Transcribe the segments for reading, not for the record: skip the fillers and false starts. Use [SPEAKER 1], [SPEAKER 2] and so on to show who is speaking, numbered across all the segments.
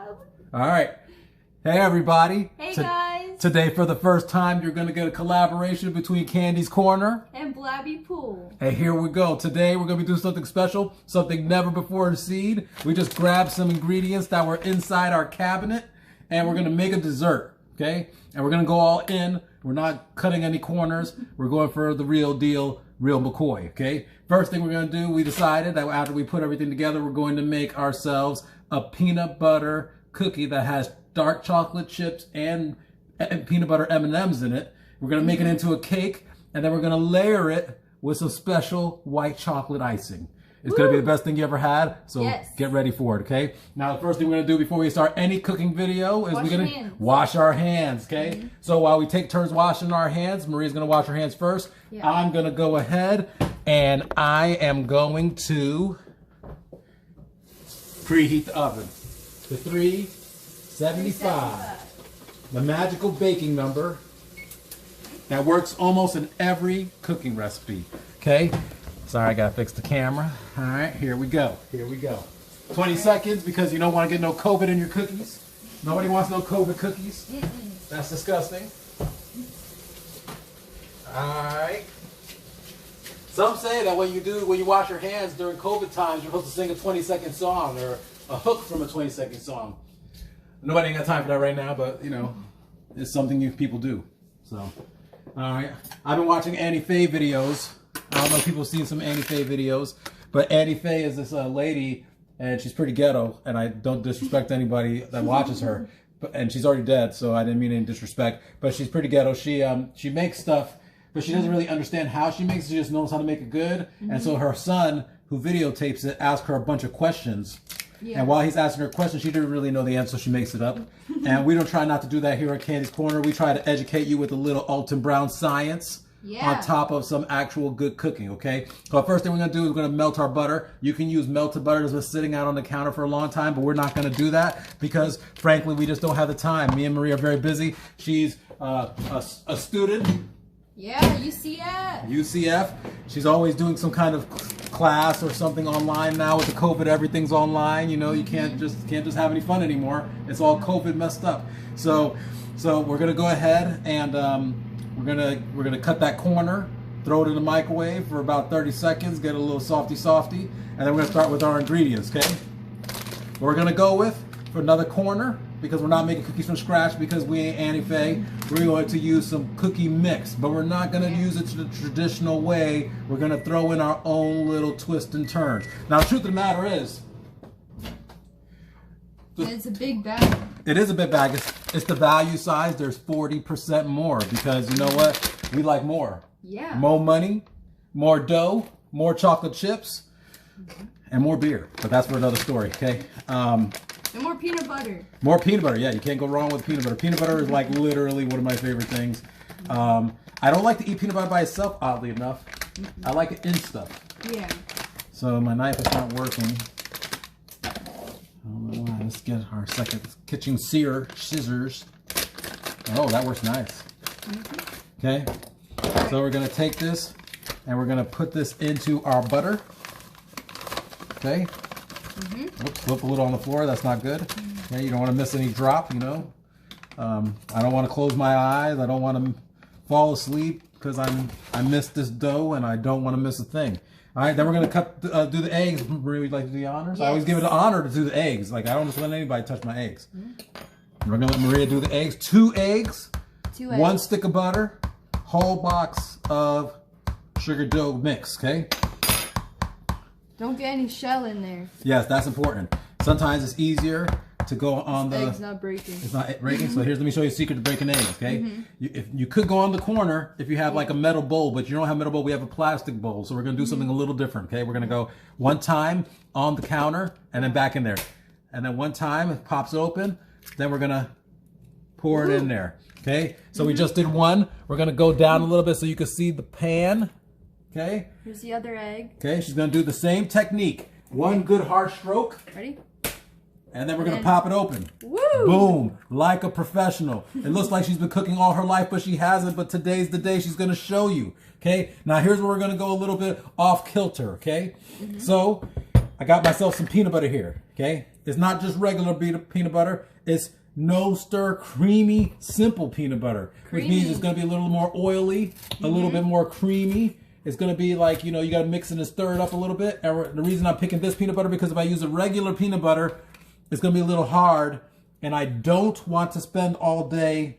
[SPEAKER 1] All right. Hey, everybody.
[SPEAKER 2] Hey, guys.
[SPEAKER 1] Today, for the first time, you're going to get a collaboration between Kandy's Corner
[SPEAKER 2] and Blabby Poole.
[SPEAKER 1] Hey, here we go. Today, we're going to be doing something special, something never before seen. We just grabbed some ingredients that were inside our cabinet, and we're going to make a dessert, okay? And we're going to go all in. We're not cutting any corners. We're going for the real deal, real McCoy, okay? First thing we're going to do, we decided that after we put everything together, we're going to make ourselves a peanut butter cookie that has dark chocolate chips and peanut butter M&Ms in it. We're going to make it into a cake, and then we're going to layer it with some special white chocolate icing. It's going to be the best thing you ever had, so get ready for it, okay? Now, the first thing we're going to do before we start any cooking video is we're going to wash our hands, okay? So while we take turns washing our hands, Maria's going to wash her hands first. I'm going to go ahead, and I am going to preheat the oven to 375. The magical baking number that works almost in every cooking recipe, okay? Sorry, I gotta fix the camera. All right, here we go. Here we go. 20 seconds because you don't want to get no COVID in your cookies. Nobody wants no COVID cookies. That's disgusting. All right. Some say that when you wash your hands during COVID times, you're supposed to sing a 20-second song or a hook from a 20-second song. Nobody ain't got time for that right now, but you know, it's something you people do. So, all right. I've been watching Annie Faye videos. I don't know if people have seen some Annie Faye videos, but Annie Faye is this lady, and she's pretty ghetto, and I don't disrespect anybody that watches her, and she's already dead, so I didn't mean any disrespect, but she's pretty ghetto. She makes stuff, but she doesn't really understand how she makes it. She just knows how to make it good, and so her son, who videotapes it, asks her a bunch of questions. And while he's asking her questions, she didn't really know the answer, so she makes it up. And we don't try not to do that here at Kandy's Corner. We try to educate you with a little Alton Brown science on top of some actual good cooking, okay? So the first thing we're going to do is we're going to melt our butter. You can use melted butter that's been sitting out on the counter for a long time, but we're not going to do that because, frankly, we just don't have the time. Me and Maria are very busy. She's a student.
[SPEAKER 2] Yeah, UCF.
[SPEAKER 1] UCF. She's always doing some kind of class or something online now. With the COVID, everything's online. You know, you can't just have any fun anymore. It's all COVID messed up. So we're gonna go ahead and we're gonna cut that corner, throw it in the microwave for about 30 seconds, get a little softy, and then we're gonna start with our ingredients. Okay. What we're gonna go with for another corner, because we're not making cookies from scratch because we ain't Annie Faye, we're going to use some cookie mix, but we're not going to use it the traditional way. We're going to throw in our own little twist and turns. Now, the truth of the matter is,
[SPEAKER 2] it's a big bag.
[SPEAKER 1] It is a big bag. It's the value size. There's 40% more because you know what? We like more.
[SPEAKER 2] Yeah.
[SPEAKER 1] More money, more dough, more chocolate chips, and more beer. But that's for another story, okay?
[SPEAKER 2] And more peanut butter.
[SPEAKER 1] More peanut butter, yeah. You can't go wrong with peanut butter. Peanut butter is like literally one of my favorite things. I don't like to eat peanut butter by itself, oddly enough. I like it in stuff.
[SPEAKER 2] Yeah.
[SPEAKER 1] So my knife is not working. I don't know why. Let's get our second kitchen scissors. Oh, that works nice. Okay. So we're going to take this and we're going to put this into our butter. Okay. Oops, flip a little on the floor. That's not good. Okay, you don't want to miss any drop, you know. I don't want to close my eyes. I don't want to fall asleep because I missed this dough and I don't want to miss a thing. All right, then we're going to do the eggs. Maria, would you like to do the honors? Yes. I always give it the honor to do the eggs. Like, I don't just let anybody touch my eggs. We're going to let Maria do the eggs. 2 eggs.
[SPEAKER 2] 2 eggs.
[SPEAKER 1] 1 stick of butter. Whole box of sugar dough mix, okay?
[SPEAKER 2] Don't get any shell in there.
[SPEAKER 1] Yes, that's important. Sometimes it's easier to go on the...
[SPEAKER 2] Egg's not breaking.
[SPEAKER 1] It's not breaking? So let me show you a secret to breaking eggs, okay? You could go on the corner if you have like a metal bowl, but you don't have a metal bowl, we have a plastic bowl. So we're going to do something a little different, okay? We're going to go one time on the counter and then back in there. And then one time it pops open, then we're going to pour it in there, okay? So we just did one. We're going to go down a little bit so you can see the pan. Okay.
[SPEAKER 2] Here's the other egg.
[SPEAKER 1] Okay, she's going to do the same technique. One good hard stroke.
[SPEAKER 2] Ready?
[SPEAKER 1] And then we're going to pop it open.
[SPEAKER 2] Woo!
[SPEAKER 1] Boom. Like a professional. It looks like she's been cooking all her life, but she hasn't. But today's the day she's going to show you. Okay. Now here's where we're going to go a little bit off kilter. Okay. So I got myself some peanut butter here. Okay. It's not just regular peanut butter. It's no stir, creamy, simple peanut butter, which means it's going to be a little more oily, a little bit more creamy. It's going to be like, you know, you got to mix it and stir it up a little bit. And the reason I'm picking this peanut butter, because if I use a regular peanut butter, it's going to be a little hard, and I don't want to spend all day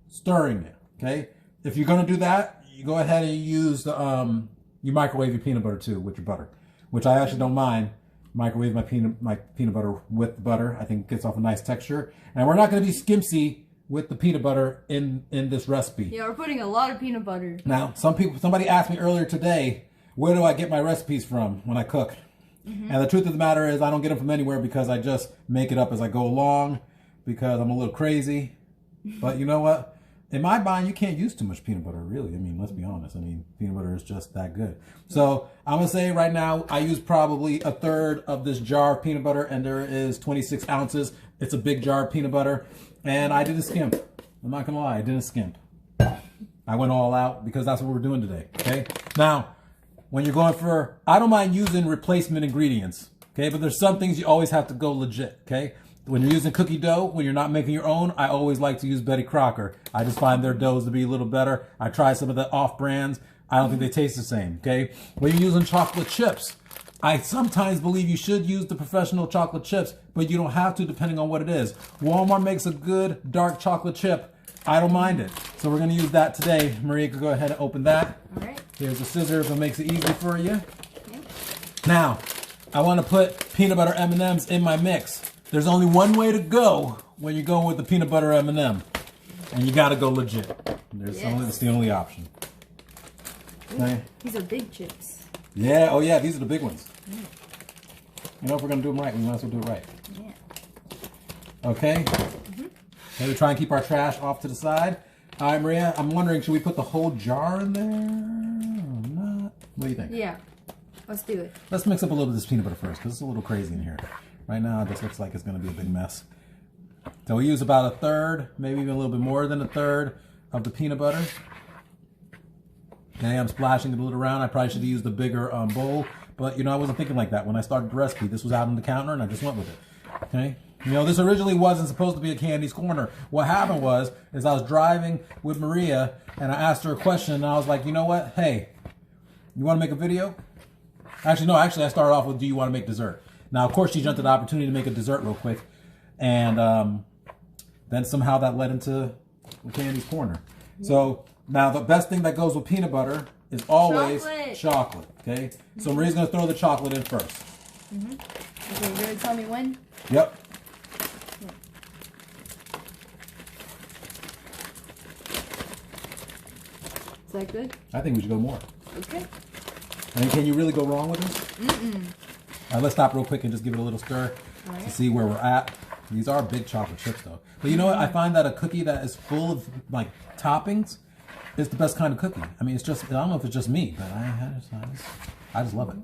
[SPEAKER 1] stirring it, okay? If you're going to do that, you go ahead and use the, you microwave your peanut butter too with your butter, which I actually don't mind. Microwave my peanut butter with the butter. I think it gets off a nice texture. And we're not going to be skimpsy with the peanut butter in this recipe.
[SPEAKER 2] Yeah, we're putting a lot of peanut butter.
[SPEAKER 1] Now, somebody asked me earlier today, where do I get my recipes from when I cook? And the truth of the matter is I don't get them from anywhere, because I just make it up as I go along, because I'm a little crazy. But you know what? In my mind, you can't use too much peanut butter, really. I mean, let's be honest. I mean, peanut butter is just that good. So I'm going to say right now, I use probably a third of this jar of peanut butter, and there is 26 ounces. It's a big jar of peanut butter, and I didn't skimp. I'm not going to lie, I didn't skimp. I went all out because that's what we're doing today, okay? Now, when you're going for, I don't mind using replacement ingredients, okay? But there's some things you always have to go legit, okay? When you're using cookie dough, when you're not making your own, I always like to use Betty Crocker. I just find their doughs to be a little better. I try some of the off brands. I don't think they taste the same, okay? When you're using chocolate chips, I sometimes believe you should use the professional chocolate chips, but you don't have to depending on what it is. Walmart makes a good dark chocolate chip. I don't mind it. So we're going to use that today. Maria could go ahead and open that.
[SPEAKER 2] All right.
[SPEAKER 1] Here's the scissors that makes it easy for you. Okay. Now, I want to put peanut butter M&Ms in my mix. There's only one way to go when you're going with the peanut butter M&M, and you got to go legit. That's the only option. Okay.
[SPEAKER 2] These are big chips.
[SPEAKER 1] Yeah. Oh yeah. These are the big ones. You know, if we're gonna do them right, we might as well do it right. Yeah. Okay. Okay. We try and keep our trash off to the side. All right, Maria. I'm wondering, should we put the whole jar in there or not? What do you think?
[SPEAKER 2] Yeah. Let's do it.
[SPEAKER 1] Let's mix up a little bit of this peanut butter first, because it's a little crazy in here. Right now, it just looks like it's going to be a big mess. So we use about a third, maybe even a little bit more than a third of the peanut butter. Okay, I'm splashing it a little around. I probably should have used a bigger bowl, but you know, I wasn't thinking like that when I started the recipe. This was out on the counter, and I just went with it. Okay, you know, this originally wasn't supposed to be a Candy's Corner. What happened was, I was driving with Maria, and I asked her a question, and I was like, you know what? Hey, you want to make a video? Actually, I started off with, do you want to make dessert? Now, of course, she jumped at the opportunity to make a dessert real quick, and then somehow that led into Candy's Corner. So now the best thing that goes with peanut butter is always chocolate, okay? So Maria's going to throw the chocolate in first.
[SPEAKER 2] Okay, you're going to tell me when?
[SPEAKER 1] Yep.
[SPEAKER 2] Is that good?
[SPEAKER 1] I think we should go more.
[SPEAKER 2] Okay.
[SPEAKER 1] And can you really go wrong with this? All right, let's stop real quick and just give it a little stir to see where we're at. These are big chocolate chips, though. But you know what? I find that a cookie that is full of, like, toppings is the best kind of cookie. I mean, it's just, I don't know if it's just me, but I just love it.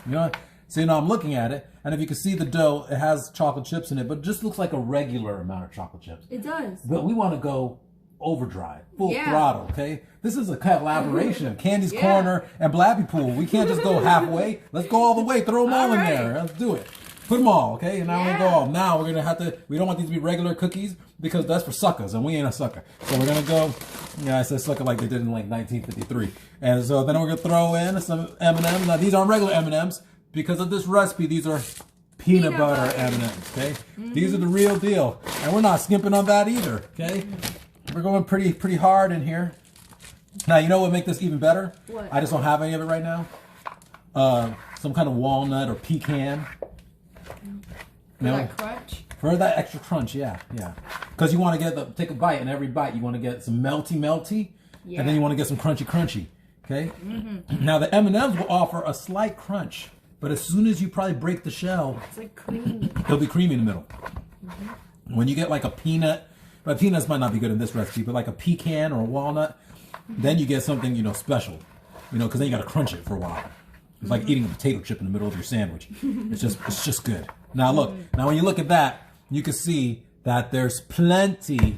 [SPEAKER 1] You know what? So, you know, I'm looking at it, and if you can see the dough, it has chocolate chips in it, but it just looks like a regular amount of chocolate chips.
[SPEAKER 2] It does.
[SPEAKER 1] But we want to go overdrive, full throttle, okay? This is a collaboration of Candy's Corner and Blabby Poole. We can't just go halfway. Let's go all the way. Throw them all in there. Let's do it. Put them all, okay? And now we're going to go all. Now we're going to have to, we don't want these to be regular cookies because that's for suckers, and we ain't a sucker. So we're going to go, I said sucker like they did in like 1953. And so then we're going to throw in some M&Ms. Now these aren't regular M&Ms. Because of this recipe, these are peanut butter M&Ms, okay? These are the real deal. And we're not skimping on that either, okay? We're going pretty hard in here. Now, you know what would make this even better?
[SPEAKER 2] What?
[SPEAKER 1] I just don't have any of it right now. Some kind of walnut or pecan.
[SPEAKER 2] For that crunch?
[SPEAKER 1] For that extra crunch, yeah. Because you want to take a bite, and every bite you want to get some melty, and then you want to get some crunchy, okay? Now, the M&Ms will offer a slight crunch. But as soon as you probably break the shell,
[SPEAKER 2] it's like creamy. It'll
[SPEAKER 1] be creamy in the middle. When you get like a peanut, but peanuts might not be good in this recipe, but like a pecan or a walnut, then you get something, you know, special. You know, because then you got to crunch it for a while. It's like eating a potato chip in the middle of your sandwich. It's just good. Now look, now when you look at that, you can see that there's plenty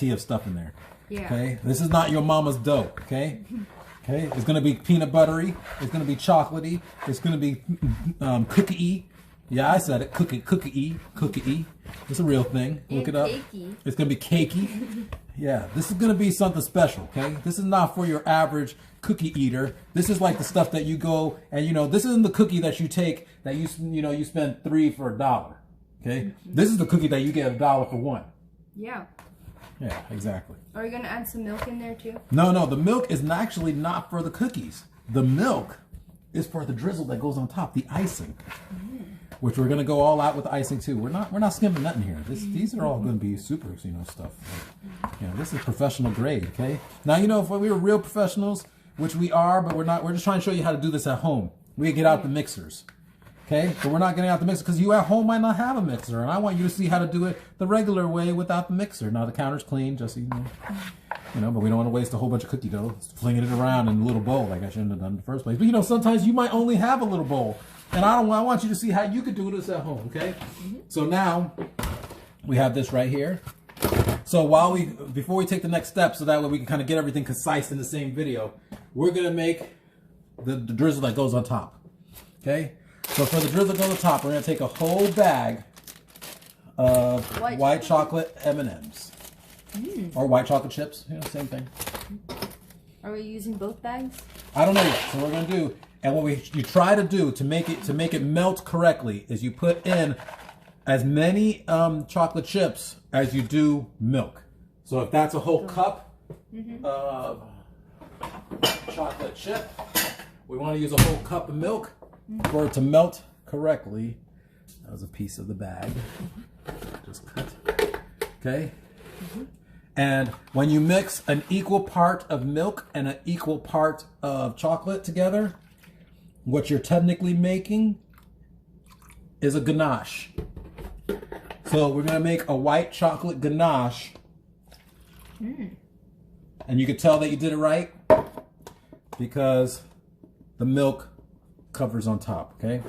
[SPEAKER 1] of stuff in there.
[SPEAKER 2] Yeah.
[SPEAKER 1] Okay, this is not your mama's dough. Okay. Okay, it's going to be peanut buttery, it's going to be chocolatey, it's going to be cookie-y, Yeah, I said it. Cookie. It's a real thing. Look it up.
[SPEAKER 2] Cakey.
[SPEAKER 1] It's gonna be cakey. Yeah, this is gonna be something special. Okay, this is not for your average cookie eater. This is like the stuff that you go and this isn't the cookie that you take that you spend $3 for $1. Okay, this is the cookie that you get $1 for $1.
[SPEAKER 2] Yeah.
[SPEAKER 1] Yeah, exactly.
[SPEAKER 2] Are you gonna add some milk in there too?
[SPEAKER 1] No, the milk is actually not for the cookies. The milk is for the drizzle that goes on top, the icing, which we're gonna go all out with the icing too. We're not skimming nothing here. These are all gonna be super, stuff. This is professional grade. Okay. Now if we were real professionals, which we are, but we're not. We're just trying to show you how to do this at home. We get out the mixers. Okay, but we're not getting out the mixer because you at home might not have a mixer, and I want you to see how to do it the regular way without the mixer. Now the counter's clean, just so you know. But we don't want to waste a whole bunch of cookie dough flinging it around in a little bowl like I shouldn't have done in the first place. But sometimes you might only have a little bowl, and I want you to see how you could do this at home. Okay, so now we have this right here. So before we take the next step, so that way we can kind of get everything concise in the same video, we're gonna make the drizzle that goes on top. Okay. So for the drizzle that goes on top, we're going to take a whole bag of white chocolate M&Ms. Or white chocolate chips. Same thing.
[SPEAKER 2] Are we using both bags?
[SPEAKER 1] I don't know yet. So what we're going to do, and what you try to do to make it melt correctly is you put in as many chocolate chips as you do milk. So if that's a whole cup of chocolate chip, we want to use a whole cup of milk. For it to melt correctly. That was a piece of the bag. Just cut. Okay. And when you mix an equal part of milk and an equal part of chocolate together, what you're technically making is a ganache. So we're going to make a white chocolate ganache. And you can tell that you did it right because the milk covers on top. Okay,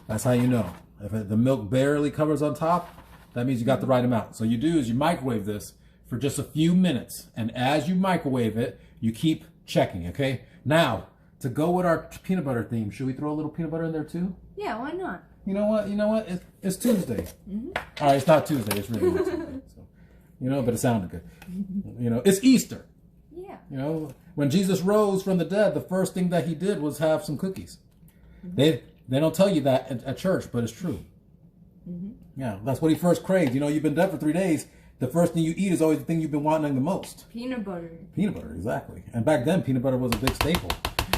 [SPEAKER 1] that's how you know. If the milk barely covers on top, that means you got the right amount. So you do is you microwave this for just a few minutes, and as you microwave it, you keep checking. Okay, now to go with our peanut butter theme, should we throw a little peanut butter in there too?
[SPEAKER 2] Yeah, why not?
[SPEAKER 1] You know what? It's Tuesday. All right, it's not Tuesday. It's really not Tuesday. So, but it sounded good. It's Easter.
[SPEAKER 2] Yeah.
[SPEAKER 1] When Jesus rose from the dead, the first thing that he did was have some cookies. They don't tell you that at church, but it's true. Yeah, that's what he first craved. You've been dead for 3 days. The first thing you eat is always the thing you've been wanting the most.
[SPEAKER 2] Peanut butter. Peanut butter,
[SPEAKER 1] exactly. And back then, peanut butter was a big staple.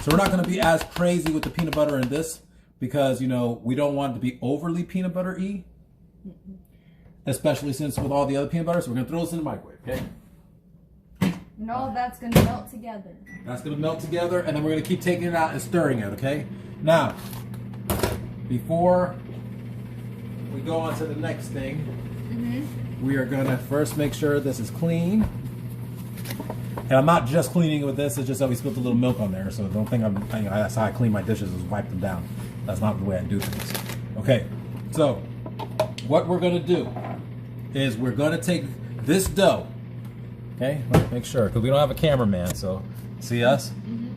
[SPEAKER 1] So we're not going to be as crazy with the peanut butter in this because, we don't want it to be overly peanut butter-y. Especially since with all the other peanut butter. So we're going to throw this in the microwave, okay?
[SPEAKER 2] And all that's going to melt together.
[SPEAKER 1] That's going to melt together, and then we're going to keep taking it out and stirring it, okay? Now, before we go on to the next thing, we are going to first make sure this is clean. And I'm not just cleaning it with this, it's just that we spilled a little milk on there, so don't think that's how I clean my dishes, is wipe them down. That's not the way I do things. Okay, so what we're going to do is we're going to take this dough. Okay, let's make sure, because we don't have a cameraman, so see us?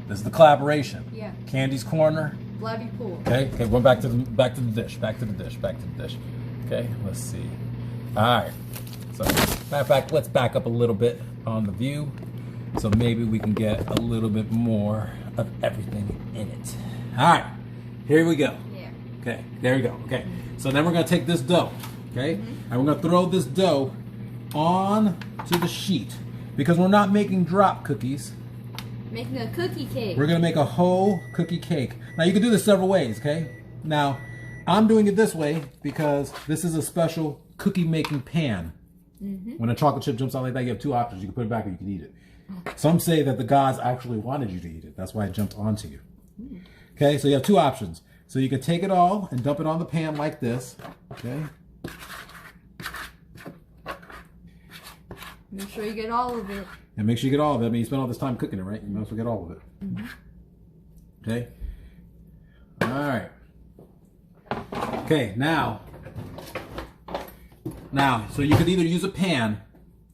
[SPEAKER 1] This is the collaboration.
[SPEAKER 2] Yeah.
[SPEAKER 1] Candy's Corner.
[SPEAKER 2] Blabby Poole.
[SPEAKER 1] Okay, going back to the dish. Okay, let's see. All right. So, matter of fact, let's back up a little bit on the view, so maybe we can get a little bit more of everything in it. All right, here we go.
[SPEAKER 2] Yeah.
[SPEAKER 1] Okay, there we go. Okay, so then we're gonna take this dough. Okay, and we're gonna throw this dough on to the sheet because we're not making drop cookies.
[SPEAKER 2] Making a cookie cake.
[SPEAKER 1] We're going to make a whole cookie cake. Now, you can do this several ways, okay? Now, I'm doing it this way because this is a special cookie making pan. When a chocolate chip jumps out like that, you have two options. You can put it back or you can eat it. Some say that the gods actually wanted you to eat it. That's why it jumped onto you. Okay, so you have two options. So you can take it all and dump it on the pan like this, okay?
[SPEAKER 2] Make sure you get all of it.
[SPEAKER 1] And make sure you get all of it. I mean, you spent all this time cooking it, right? You might as well get all of it. Okay? All right. Okay, now, so you could either use a pan.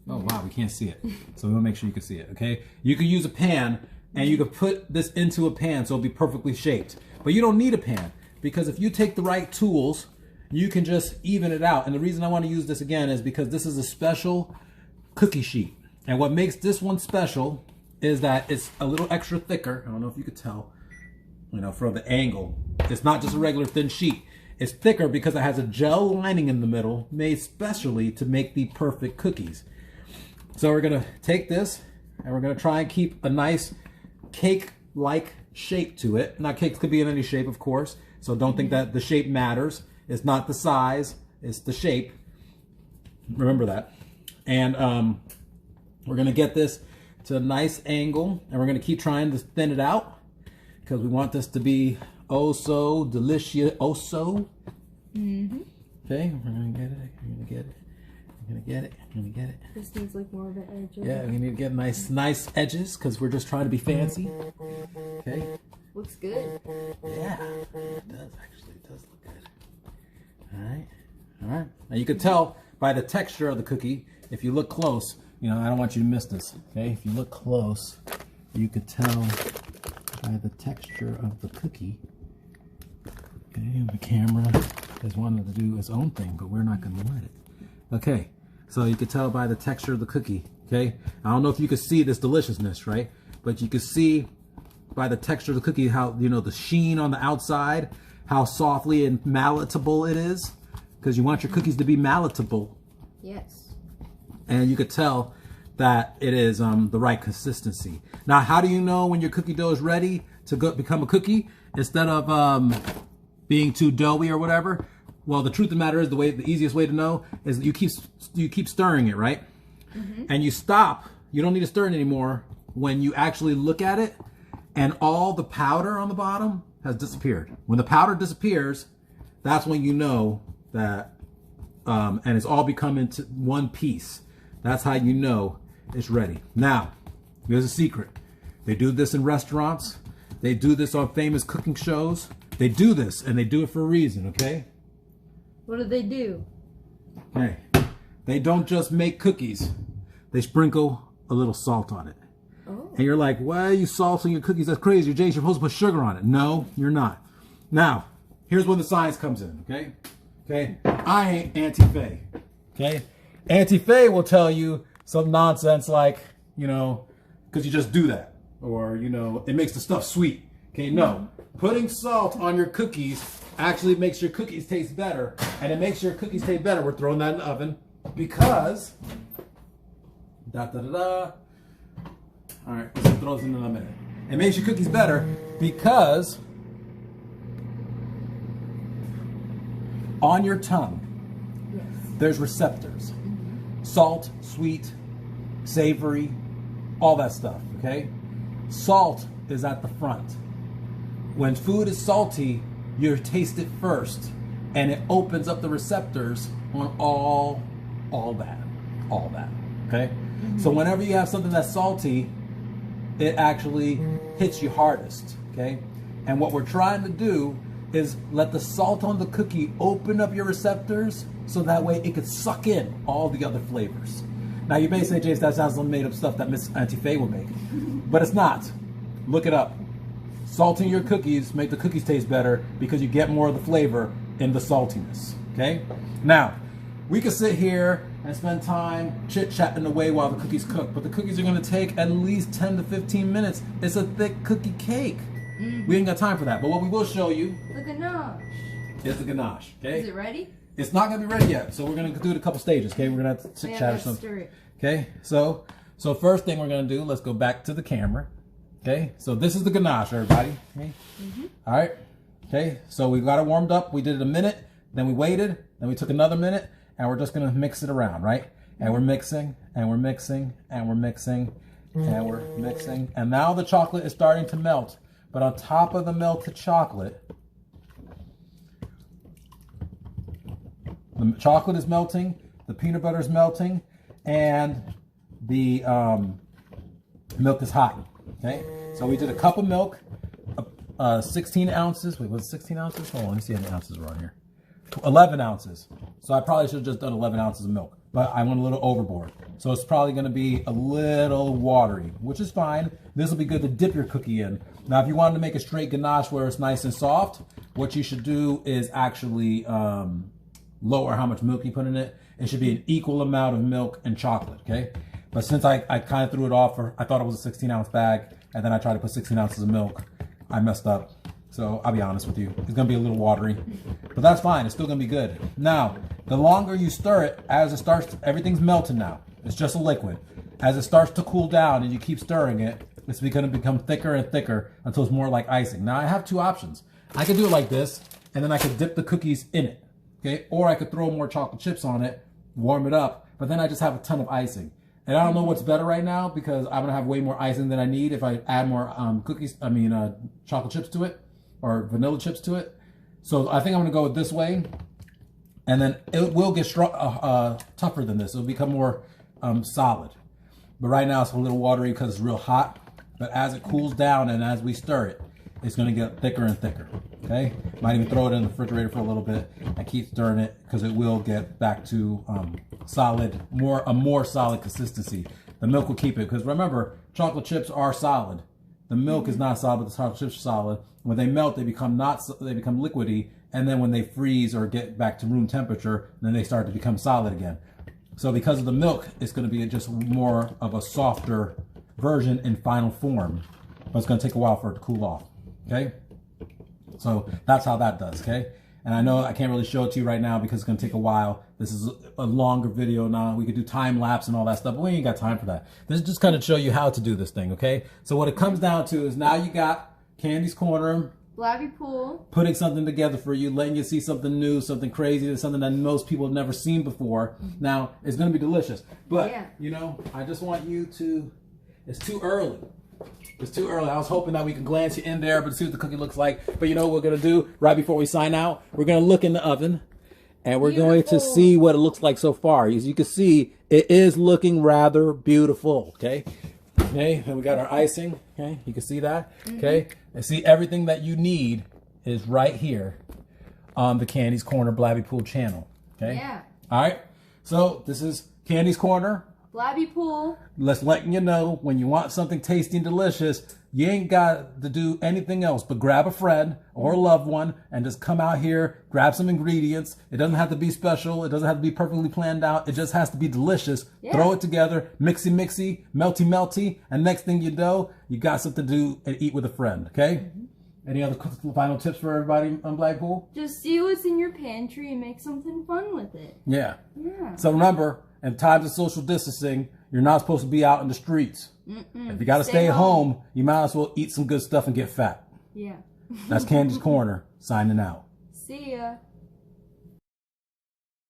[SPEAKER 1] Oh, wow, we can't see it. So we want to make sure you can see it, okay? You could use a pan, and you could put this into a pan so it'll be perfectly shaped. But you don't need a pan, because if you take the right tools, you can just even it out. And the reason I want to use this again is because this is a special cookie sheet. And what makes this one special is that it's a little extra thicker. I don't know if you could tell, you know, from the angle. It's not just a regular thin sheet. It's thicker because it has a gel lining in the middle made specially to make the perfect cookies. So we're gonna take this and we're gonna try and keep a nice cake-like shape to it. Now cakes could be in any shape, of course. So don't think that the shape matters. It's not the size, it's the shape. Remember that. And we're gonna get this to a nice angle and we're gonna keep trying to thin it out because we want this to be oh so delicious, oh so. Okay, we're gonna get it, we're gonna get it, we're gonna get it, we're gonna get it.
[SPEAKER 2] This needs like more of an edge.
[SPEAKER 1] Yeah, we need to get nice edges because we're just trying to be fancy. Okay.
[SPEAKER 2] Looks good.
[SPEAKER 1] Yeah, it does actually, it does look good. All right, all right. Now you can tell by the texture of the cookie, if you look close, you know, I don't want you to miss this, okay? If you look close, you could tell by the texture of the cookie. Okay, the camera has wanted to do its own thing, but we're not gonna let it. Okay, so you could tell by the texture of the cookie, okay? I don't know if you could see this deliciousness, right? But you could see by the texture of the cookie how, you know, the sheen on the outside, how softly and malleable it is, because you want your cookies to be malleable.
[SPEAKER 2] Yes.
[SPEAKER 1] And you could tell that it is the right consistency. Now, how do you know when your cookie dough is ready to become a cookie instead of being too doughy or whatever? Well, the truth of the matter is the easiest way to know is that you keep stirring it, right? And you stop. You don't need to stir it anymore when you actually look at it and all the powder on the bottom has disappeared. When the powder disappears, that's when you know that, and it's all become into one piece. That's how you know it's ready. Now, here's a secret. They do this in restaurants. They do this on famous cooking shows. They do this, and they do it for a reason, okay?
[SPEAKER 2] What do they do?
[SPEAKER 1] Okay. They don't just make cookies. They sprinkle a little salt on it.
[SPEAKER 2] Oh.
[SPEAKER 1] And you're like, why are you salting your cookies? That's crazy. James, you're supposed to put sugar on it. No, you're not. Now, here's where the science comes in, okay? Okay? I ain't anti-Faye, okay? Anti-Faye will tell you some nonsense like, you know, because you just do that. Or, you know, it makes the stuff sweet. Okay, no. Putting salt on your cookies actually makes your cookies taste better. And it makes your cookies taste better. We're throwing that in the oven because... All right, let's throw this in a minute. It makes your cookies better because on your tongue, there's receptors. Salt, sweet, savory, all that stuff, okay? Salt is at the front. When food is salty, you taste it first, and it opens up the receptors on all that, okay? So whenever you have something that's salty, it actually hits you hardest, okay? And what we're trying to do is let the salt on the cookie open up your receptors so that way it could suck in all the other flavors. Now you may say, Jace, that sounds like made up stuff that Miss Auntie Faye would make, but it's not. Look it up. Salting your cookies make the cookies taste better because you get more of the flavor in the saltiness, okay? Now, we could sit here and spend time chit-chatting away while the cookies cook, but the cookies are gonna take at least 10 to 15 minutes. It's a thick cookie cake. We ain't got time for that, but what we will show you
[SPEAKER 2] The ganache.
[SPEAKER 1] is the ganache, okay?
[SPEAKER 2] Is it ready?
[SPEAKER 1] It's not gonna be ready yet, so we're gonna do it a couple stages, okay? We're gonna have to chit-chat or something.
[SPEAKER 2] Stir it.
[SPEAKER 1] Okay, so first thing we're gonna do, let's go back to the camera. Okay, so this is the ganache, everybody. Okay? All right, okay, so we got it warmed up. We did it a minute, then we waited, then we took another minute, and we're just gonna mix it around, right? And we're mixing, and we're mixing, and we're mixing, and we're mixing. And now the chocolate is starting to melt. But on top of the melted chocolate, the chocolate is melting, the peanut butter is melting, and the milk is hot, okay? So we did a cup of milk, 16 ounces. Wait, was it 16 ounces? Hold on, let me see how many ounces are on here. 11 ounces. So I probably should have just done 11 ounces of milk, but I went a little overboard. So it's probably gonna be a little watery, which is fine. This will be good to dip your cookie in. Now, if you wanted to make a straight ganache where it's nice and soft, what you should do is actually lower how much milk you put in it. It should be an equal amount of milk and chocolate, okay? But since I kind of threw it off, I thought it was a 16-ounce bag, and then I tried to put 16 ounces of milk, I messed up. So I'll be honest with you, it's gonna be a little watery, but that's fine, it's still gonna be good. Now, the longer you stir it, as it starts, everything's melted now. It's just a liquid. As it starts to cool down and you keep stirring it, it's gonna become thicker and thicker until it's more like icing. Now I have two options. I could do it like this, and then I could dip the cookies in it, okay? Or I could throw more chocolate chips on it, warm it up, but then I just have a ton of icing. And I don't know what's better right now because I'm gonna have way more icing than I need if I add more chocolate chips to it or vanilla chips to it. So I think I'm gonna go with this way, and then it will get tougher than this. It'll become more solid. But right now it's a little watery because it's real hot. But as it cools down and as we stir it, it's gonna get thicker and thicker, okay? Might even throw it in the refrigerator for a little bit and keep stirring it because it will get back to a more solid consistency. The milk will keep it, because remember, chocolate chips are solid. The milk is not solid, but the chocolate chips are solid. When they melt, they become liquidy, and then when they freeze or get back to room temperature, then they start to become solid again. So because of the milk, it's gonna be just more of a softer version in final form, but it's gonna take a while for it to cool off. Okay, so that's how that does, okay? And I know I can't really show it to you right now because it's gonna take a while. This is a longer video now. We could do time lapse and all that stuff, but we ain't got time for that. This is just kind of show you how to do this thing, okay? So what it comes down to is now you got Kandy's Corner,
[SPEAKER 2] Blabby Poole,
[SPEAKER 1] putting something together for you, letting you see something new, something crazy, something that most people have never seen before. Now, it's gonna be delicious, but you know, I just want you to, it's too early. It's too early. I was hoping that we could glance you in there, but see what the cookie looks like. But you know what we're going to do right before we sign out? We're going to look in the oven, and we're going to see what it looks like so far. As you can see, it is looking rather beautiful, okay? Okay, and we got our icing, okay? You can see that, okay? And see, everything that you need is right here on the Kandy's Corner Blabby Poole channel, okay?
[SPEAKER 2] Yeah.
[SPEAKER 1] All right, so this is Kandy's Corner.
[SPEAKER 2] Blabby Poole.
[SPEAKER 1] Let's letting you know, when you want something tasty and delicious, you ain't got to do anything else but grab a friend or a loved one and just come out here, grab some ingredients. It doesn't have to be special. It doesn't have to be perfectly planned out. It just has to be delicious. Yeah. Throw it together, mixy, melty, melty, and next thing you know, you got something to do and eat with a friend, okay? Any other final tips for everybody on Blackpool?
[SPEAKER 2] Just see what's in your pantry and make something fun with it.
[SPEAKER 1] Yeah. So remember, in times of social distancing, you're not supposed to be out in the streets. If you got to stay at home, you might as well eat some good stuff and get fat.
[SPEAKER 2] Yeah.
[SPEAKER 1] That's Kandy's Corner, signing out.
[SPEAKER 2] See ya.